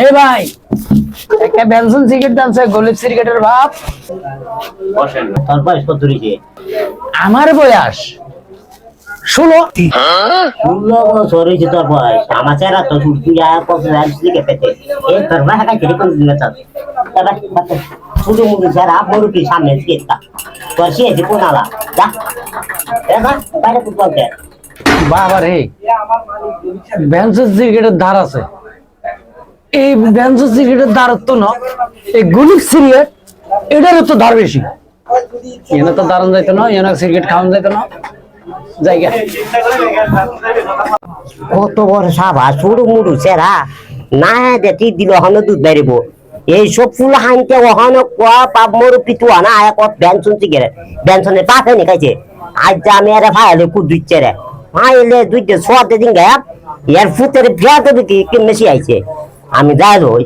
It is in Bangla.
এ ভাই একটা বেনসন সিগারেট দানছে গলিব সিগারেটের বাপ। বসেন। তোর বয়স কত হইছে? আমার বয়স 16। 16 বছর হইছে তোর বয়স। আমার চেহারা তো তুই আর কত দিকে পেতে এই তোর ভাই কাছে কোন দিকে চাস এবার শুধু মুখে চেহারা বড় কি সামনে দিকে তোর সে যে কোনালা যা এবার বাইরে ফুটবল খেল। বাবা রে, বেনসন সিগারেটের ধার আছে। এই বেনসন সিগারেটের ধার তো না, এই গলিব সিগারেট এটারও তো ধার বেশি। এনে তো দারুন যাইতো না, এনে সিগারেট খাওয়ান যাইতো না জায়গা। কত বড় সাবা সরু মুরু চেহারা না দেখি দিল হন দুধ বেরিব এইসব ফুল হানতে ওহান কোয়া পাপ মরু পিতু আনা আয়া কত বেনসন সিগারেট বেনসনের পাপে নি খাইছে আজ যা আমি আরে ভাইলে কু দিচ্ছে রে ভাইলে দুইতে সোয়াতে দিন গায়া এর ফুতের বিয়া দেবে কি মেশি আইছে আমি যাই লই।